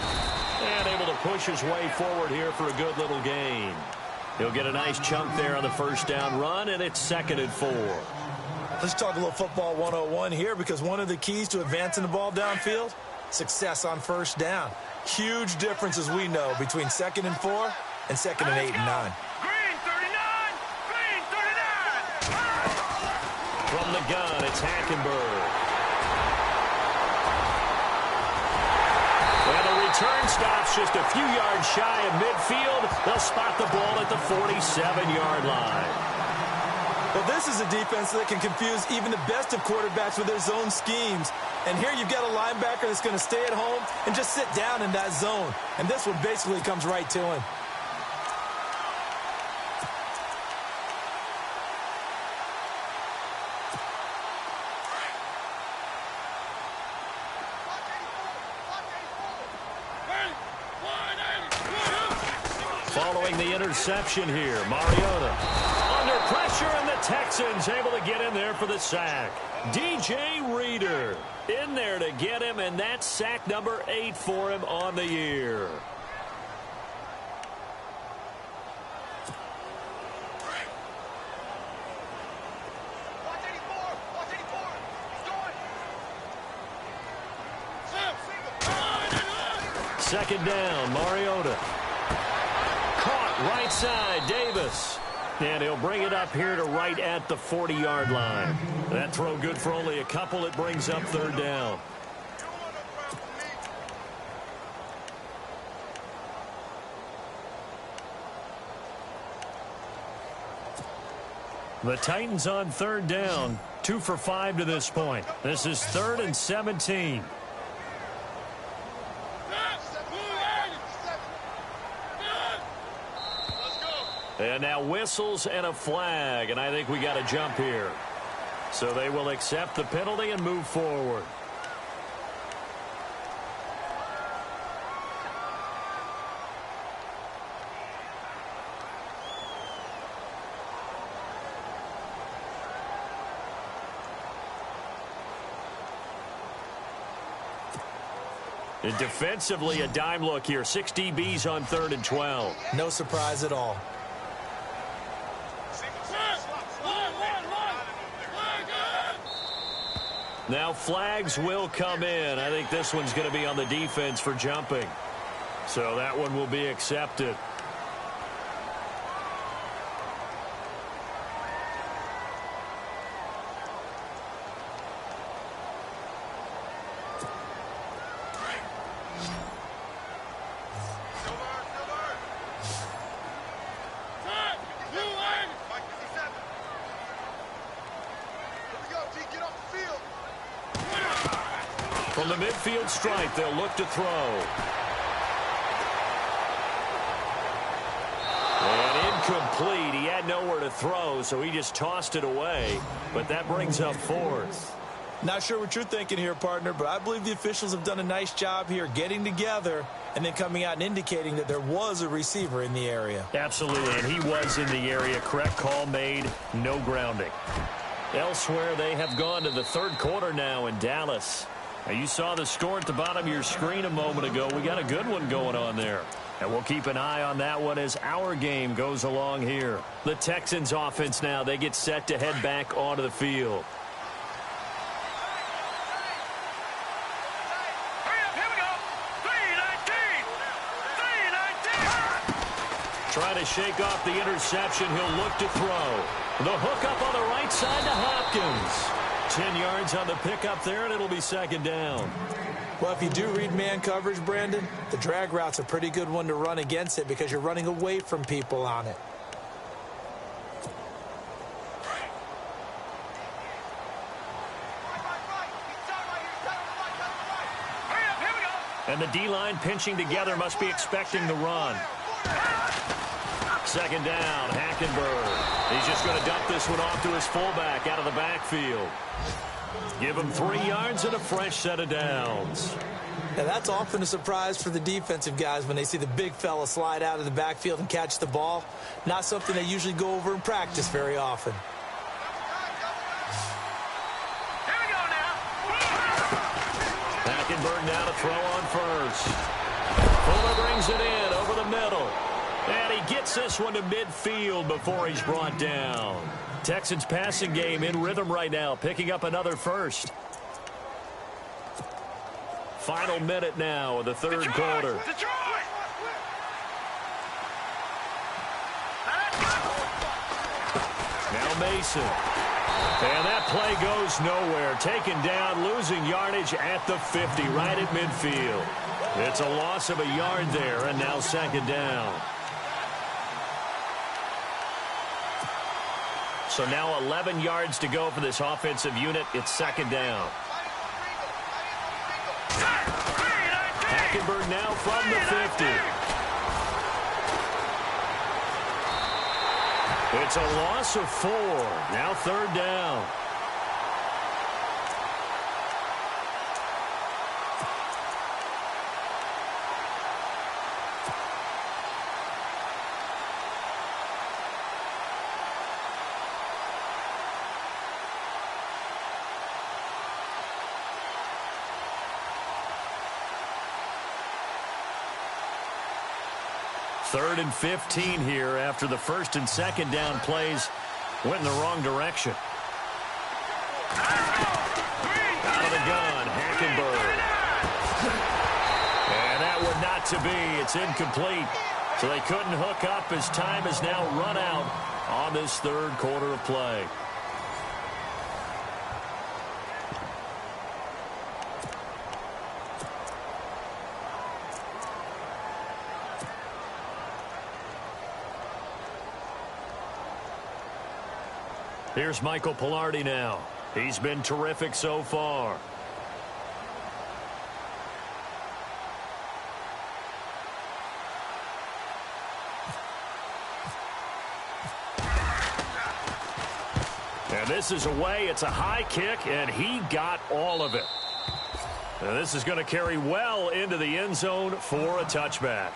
And able to push his way forward here for a good little gain. He'll get a nice chunk there on the 1st down run, and it's 2nd and 4. Let's talk a little football 101 here, because one of the keys to advancing the ball downfield, success on 1st down. Huge difference, as we know, between 2nd and 4 and 2nd and 8 and 9. Green 39! Green 39! From the gun, it's Hackenberg. And the return stops just a few yards shy of midfield. They'll spot the ball at the 47-yard line. Well, this is a defense that can confuse even the best of quarterbacks with their zone schemes. And here you've got a linebacker that's going to stay at home and just sit down in that zone. And this one basically comes right to him. Following the interception here, Mariota under pressure, and the Texans able to get in there for the sack. DJ Reader in there to get him, and that's sack number 8 for him on the year. Second down, Mariota. Caught right side, Davis. And he'll bring it up here to right at the 40-yard line. That throw good for only a couple. It brings up 3rd down. The Titans on 3rd down, 2 for 5 to this point. This is 3rd and 17. And now whistles and a flag, and I think we got a jump here. So they will accept the penalty and move forward. And defensively, a dime look here. 6 DBs on 3rd and 12. No surprise at all. Now flags will come in. I think this one's going to be on the defense for jumping. So that one will be accepted. From the midfield stripe, they'll look to throw. And incomplete. He had nowhere to throw, so he just tossed it away. But that brings up 4th. Not sure what you're thinking here, partner, but I believe the officials have done a nice job here getting together and then coming out and indicating that there was a receiver in the area. Absolutely, and he was in the area. Correct call made, no grounding. Elsewhere, they have gone to the 3rd quarter now in Dallas. Now, you saw the score at the bottom of your screen a moment ago. We got a good one going on there. And we'll keep an eye on that one as our game goes along here. The Texans offense now, they get set to head back onto the field. Trying to shake off the interception. He'll look to throw. The hook up on the right side to Hopkins. 10 yards on the pickup there, and it'll be second down. Well, if you do read man coverage, Brandon, the drag route's a pretty good one to run against it because you're running away from people on it. And the D-line pinching together must be expecting the run. Second down, Hackenberg. He's just going to dump this one off to his fullback out of the backfield. Give him 3 yards and a fresh set of downs. Now, that's often a surprise for the defensive guys when they see the big fella slide out of the backfield and catch the ball. Not something they usually go over in practice very often. Here we go now. Hackenberg now to throw on first. Fuller brings it in over the middle. And he gets this one to midfield before he's brought down. Texans passing game in rhythm right now, picking up another first. Final minute now of the third quarter. Detroit! Now Mason. And that play goes nowhere. Taken down, losing yardage at the 50, right at midfield. It's a loss of a yard there, and now second down. So now 11 yards to go for this offensive unit. It's second down. Hackenberg now from the 50. It's a loss of 4. Now third down. Third and 15 here after the first and second down plays went in the wrong direction. Out of the gun, Hackenberg. And that would not to be. It's incomplete. So they couldn't hook up as time has now run out on this third quarter of play. Here's Michael Pilardi now. He's been terrific so far. And this is away. It's a high kick, and he got all of it. And this is going to carry well into the end zone for a touchback.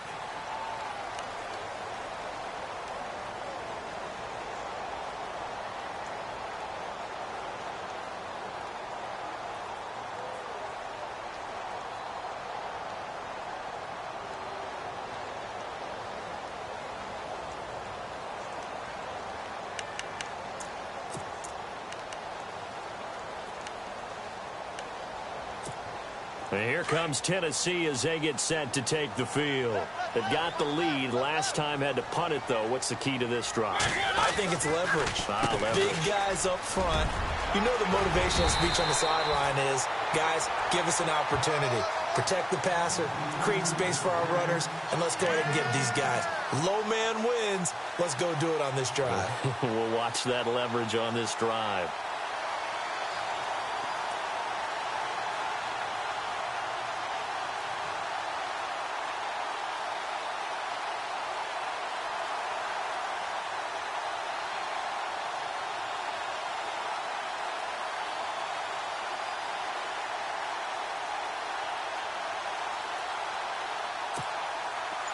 And here comes Tennessee as they get set to take the field. They've got the lead. Last time had to punt it, though. What's the key to this drive? I think it's leverage. Big guys up front. You know the motivational speech on the sideline is, guys, give us an opportunity. Protect the passer, create space for our runners, and let's go ahead and give these guys. Low man wins. Let's go do it on this drive. We'll watch that leverage on this drive.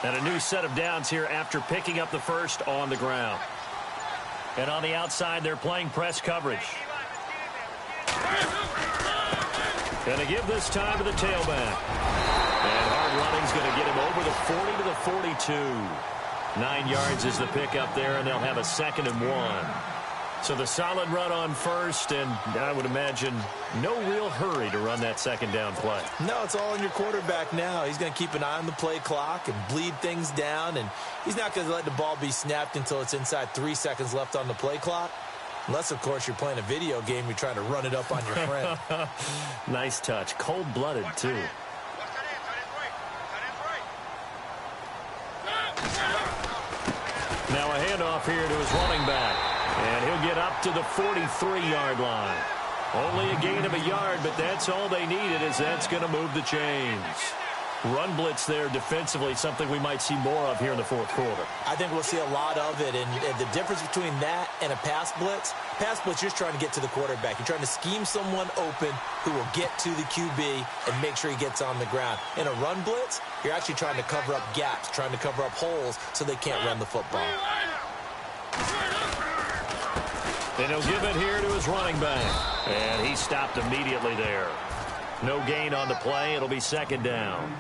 And a new set of downs here after picking up the first on the ground. And on the outside, they're playing press coverage. Going to give this time to the tailback. And hard running's going to get him over the 40 to the 42. 9 yards is the pickup there, and they'll have a 2nd and 1. So the solid run on first, and I would imagine no real hurry to run that second down play. No, it's all on your quarterback now. He's going to keep an eye on the play clock and bleed things down, and he's not going to let the ball be snapped until it's inside 3 seconds left on the play clock. Unless, of course, you're playing a video game, you're trying to run it up on your friend. Nice touch. Cold-blooded, too. Now a handoff here to his running back. And he'll get up to the 43-yard line. Only a gain of a yard, but that's all they needed, as that's going to move the chains. Run blitz there defensively, something we might see more of here in the fourth quarter. I think we'll see a lot of it, and the difference between that and a pass blitz, you're just trying to get to the quarterback. You're trying to scheme someone open who will get to the QB and make sure he gets on the ground. In a run blitz, you're actually trying to cover up gaps, trying to cover up holes so they can't run the football. And he'll give it here to his running back. And he stopped immediately there. No gain on the play. It'll be second down.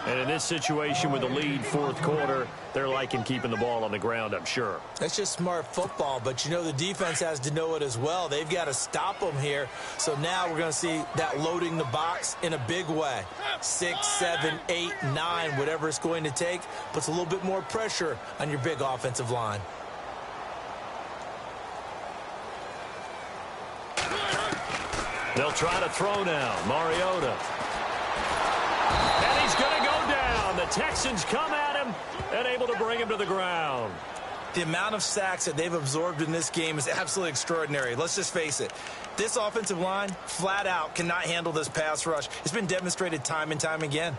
And in this situation with the lead fourth quarter, they're liking keeping the ball on the ground, I'm sure. That's just smart football, but you know the defense has to know it as well. They've got to stop them here. So now we're going to see that loading the box in a big way. 6, 7, 8, 9, whatever it's going to take, puts a little bit more pressure on your big offensive line. They'll try to throw now. Mariota. And he's going to go down. The Texans come at him and able to bring him to the ground. The amount of sacks that they've absorbed in this game is absolutely extraordinary. Let's just face it. This offensive line, flat out, cannot handle this pass rush. It's been demonstrated time and time again.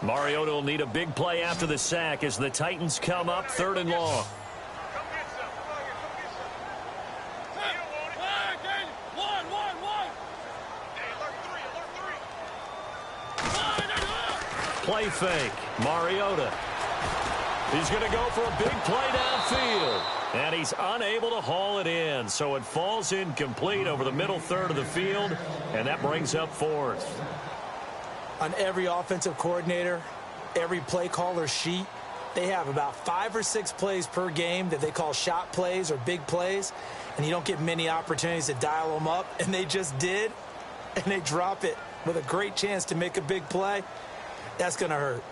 Mariota will need a big play after the sack as the Titans come up 3rd and long. Play fake. Mariota. He's going to go for a big play downfield. And he's unable to haul it in. So it falls incomplete over the middle third of the field. And that brings up 4th. On every offensive coordinator, every play caller sheet, they have about 5 or 6 plays per game that they call shot plays or big plays, and you don't get many opportunities to dial them up, and they just did, and they drop it with a great chance to make a big play. That's going to hurt.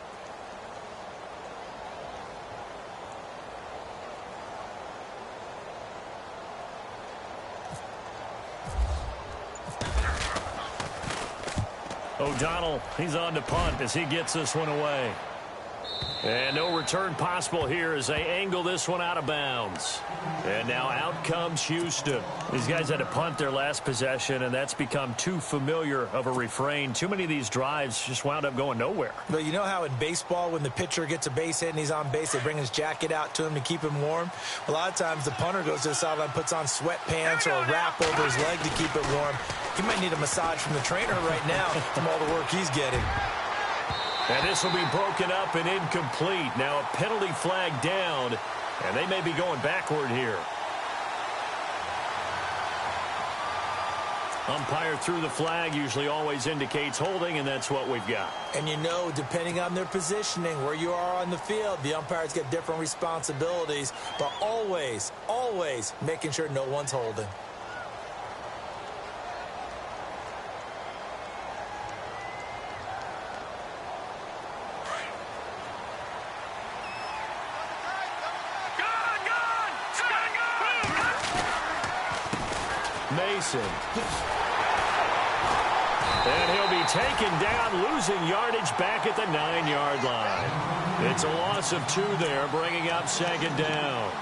O'Donnell, he's on to punt as he gets this one away. And no return possible here as they angle this one out of bounds. And now out comes Houston. These guys had to punt their last possession, and that's become too familiar of a refrain. Too many of these drives just wound up going nowhere. But you know how in baseball, when the pitcher gets a base hit and he's on base, they bring his jacket out to him to keep him warm? A lot of times the punter goes to the sideline, puts on sweatpants or a wrap over his leg to keep it warm. He might need a massage from the trainer right now from all the work he's getting. And this will be broken up and incomplete. Now a penalty flag down, and they may be going backward here. Umpire threw the flag, usually always indicates holding, and that's what we've got. And you know, depending on their positioning, where you are on the field, the umpires get different responsibilities, but always, always making sure no one's holding. Mason. And he'll be taken down, losing yardage back at the 9-yard line. It's a loss of 2 there, bringing up 2nd down.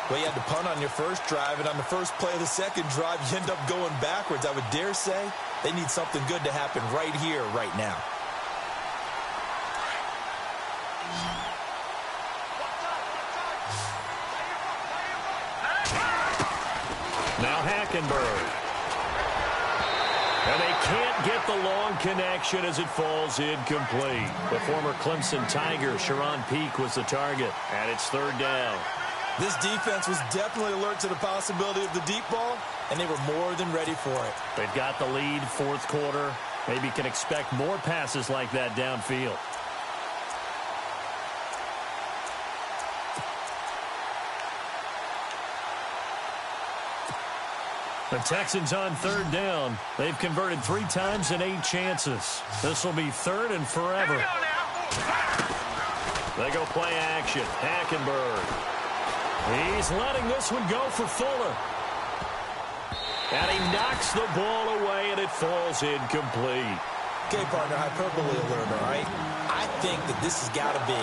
Well, you had to punt on your first drive, and on the first play of the second drive, you end up going backwards. I would dare say they need something good to happen right here, right now. Now Hackenberg. And they can't get the long connection as it falls incomplete. The former Clemson Tiger, Sharon Peake, was the target, and it's 3rd down. This defense was definitely alert to the possibility of the deep ball, and they were more than ready for it. They've got the lead, 4th quarter. Maybe can expect more passes like that downfield. The Texans on 3rd down. They've converted 3 times in 8 chances. This will be 3rd and forever. Here we go now. They go play action. Hackenberg. He's letting this one go for Fuller. And he knocks the ball away, and it falls incomplete. Okay, partner, hyperbole alert, all right? I think that this has got to be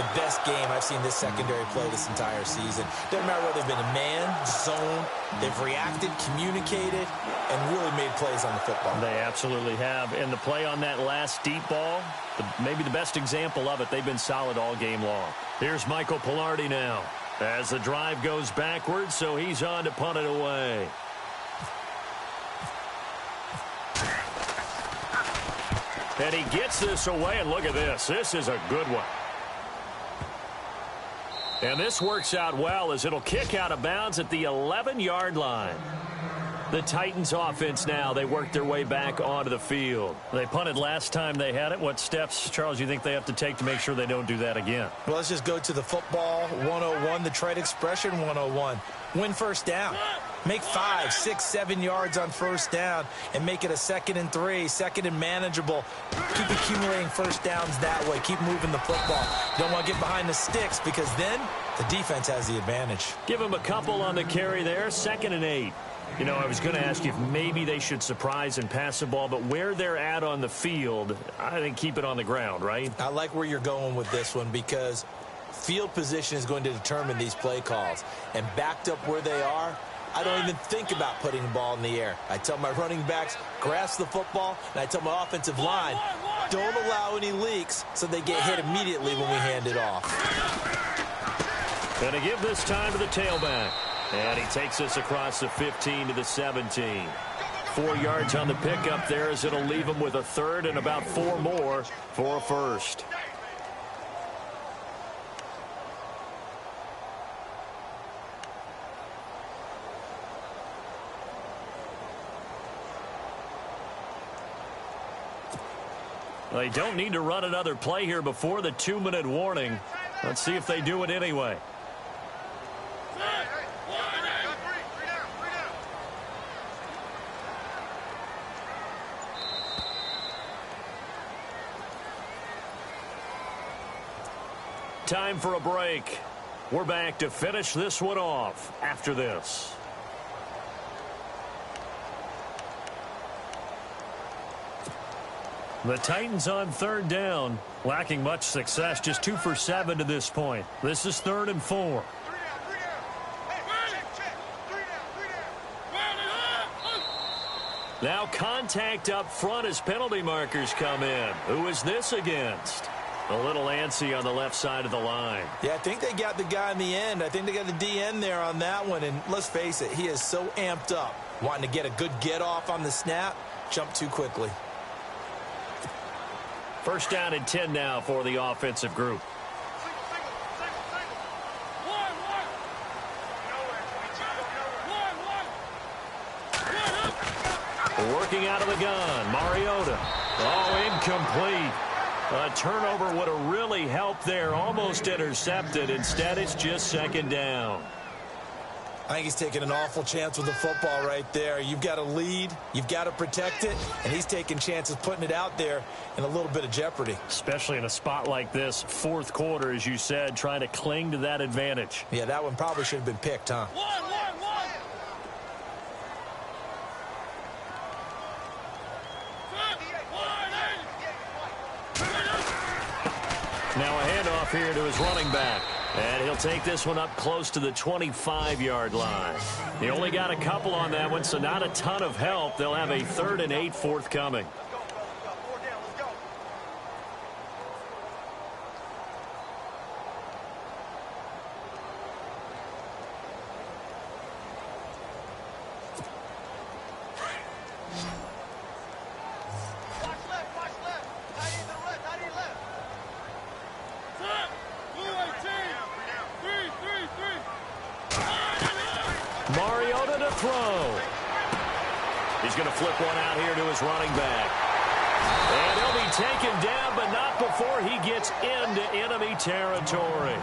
the best game I've seen this secondary play this entire season. Doesn't matter whether they've been a man, zone, they've reacted, communicated, and really made plays on the football. They absolutely have. And the play on that last deep ball, maybe the best example of it, they've been solid all game long. Here's Michael Pilardi now as the drive goes backwards, so he's on to punt it away. And he gets this away, and look at this. This is a good one. And this works out well as it'll kick out of bounds at the 11-yard line. The Titans offense now, they work their way back onto the field. They punted last time they had it. What steps, Charles, you think they have to take to make sure they don't do that again? Well, let's just go to the football 101, the trade expression 101. Win first down. Make 5, 6, 7 yards on first down and make it a 2nd and 3, 2nd and manageable. Keep accumulating first downs that way. Keep moving the football. Don't want to get behind the sticks because then the defense has the advantage. Give them a couple on the carry there, 2nd and 8. You know, I was going to ask you if maybe they should surprise and pass the ball, but where they're at on the field, I think keep it on the ground, right? I like where you're going with this one because field position is going to determine these play calls. And backed up where they are, I don't even think about putting the ball in the air. I tell my running backs, grasp the football, and I tell my offensive line, don't allow any leaks so they get hit immediately when we hand it off. Going to give this time to the tailback. And he takes us across the 15 to the 17. 4 yards on the pickup there as it'll leave him with a 3rd and about 4 more for a first. They don't need to run another play here before the 2-minute warning. Let's see if they do it anyway. Time for a break. We're back to finish this one off after this. The Titans on 3rd down, lacking much success, just 2 for 7 to this point. This is 3rd and 4. Now contact up front as penalty markers come in. Who is this against? A little antsy on the left side of the line. Yeah, I think they got the guy in the end. I think they got the DN there on that one. And let's face it, he is so amped up, wanting to get a good get off on the snap, jump too quickly. First down and 10 now for the offensive group. Working out of the gun, Mariota. Oh, incomplete. A turnover would have really helped there, almost intercepted. Instead, it's just 2nd down. I think he's taking an awful chance with the football right there. You've got to lead, you've got to protect it, and he's taking chances putting it out there in a little bit of jeopardy. Especially in a spot like this, 4th quarter, as you said, trying to cling to that advantage. Yeah, that one probably should have been picked, huh? Now a handoff here to his running back. And he'll take this one up close to the 25-yard line. He only got a couple on that one, so not a ton of help. They'll have a 3rd and 8 forthcoming. Mariota to throw. He's going to flip one out here to his running back. And he'll be taken down, but not before he gets into enemy territory.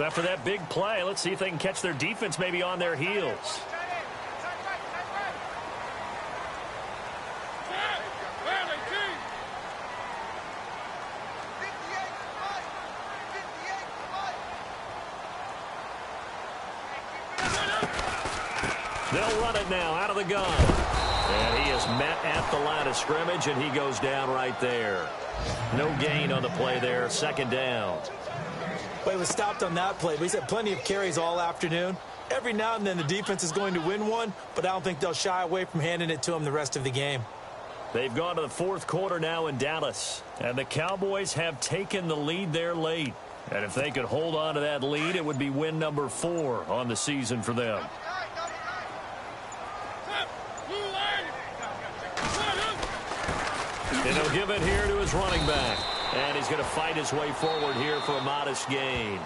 So after that big play, let's see if they can catch their defense maybe on their heels. They'll run it now out of the gun. And he is met at the line of scrimmage, and he goes down right there. No gain on the play there, second down. Well, he was stopped on that play, but he's had plenty of carries all afternoon. Every now and then the defense is going to win one, but I don't think they'll shy away from handing it to him the rest of the game. They've gone to the fourth quarter now in Dallas, and the Cowboys have taken the lead there late. And if they could hold on to that lead, it would be win number 4 on the season for them. And he'll give it here to his running back. And he's going to fight his way forward here for a modest gain.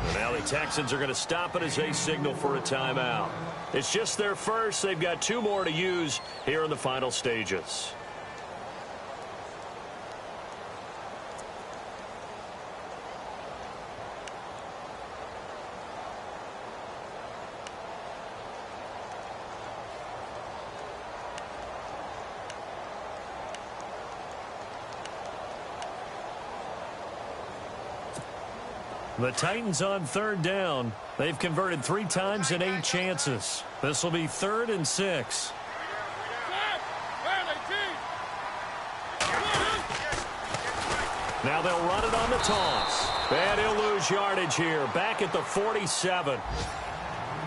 And now the Texans are going to stop it as they signal for a timeout. It's just their first. They've got 2 more to use here in the final stages. The Titans on third down. They've converted 3 times in 8 chances. This will be 3rd and 6. Now they'll run it on the toss. And he'll lose yardage here, back at the 47.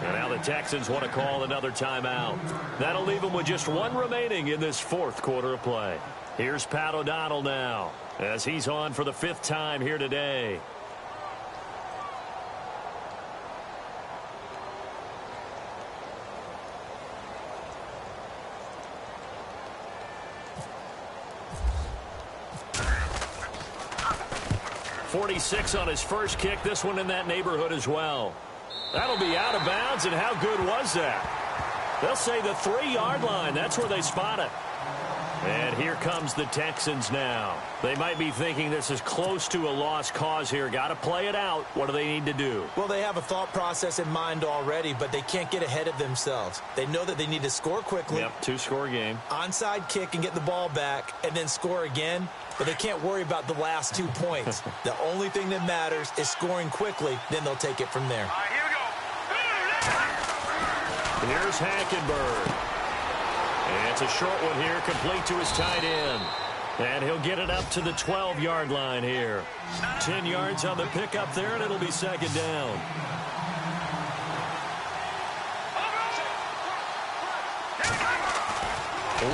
And now the Texans want to call another timeout. That'll leave them with just 1 remaining in this 4th quarter of play. Here's Pat O'Donnell now, as he's on for the 5th time here today. .46 on his first kick. This one in that neighborhood as well. That'll be out of bounds, and how good was that? They'll say the 3-yard line. That's where they spot it. And here comes the Texans now. They might be thinking this is close to a lost cause here. Got to play it out. What do they need to do? Well, they have a thought process in mind already, but they can't get ahead of themselves. They know that they need to score quickly. Yep, 2-score game. Onside kick and get the ball back, and then score again. But they can't worry about the last 2 points. The only thing that matters is scoring quickly. Then they'll take it from there. All right, here we go. Here's Hackenberg. And it's a short one here, complete to his tight end. And he'll get it up to the 12-yard line here. 10 yards on the pickup there, and it'll be second down.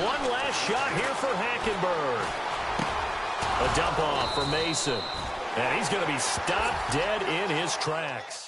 One last shot here for Hackenberg. A dump off for Mason. And he's going to be stopped dead in his tracks.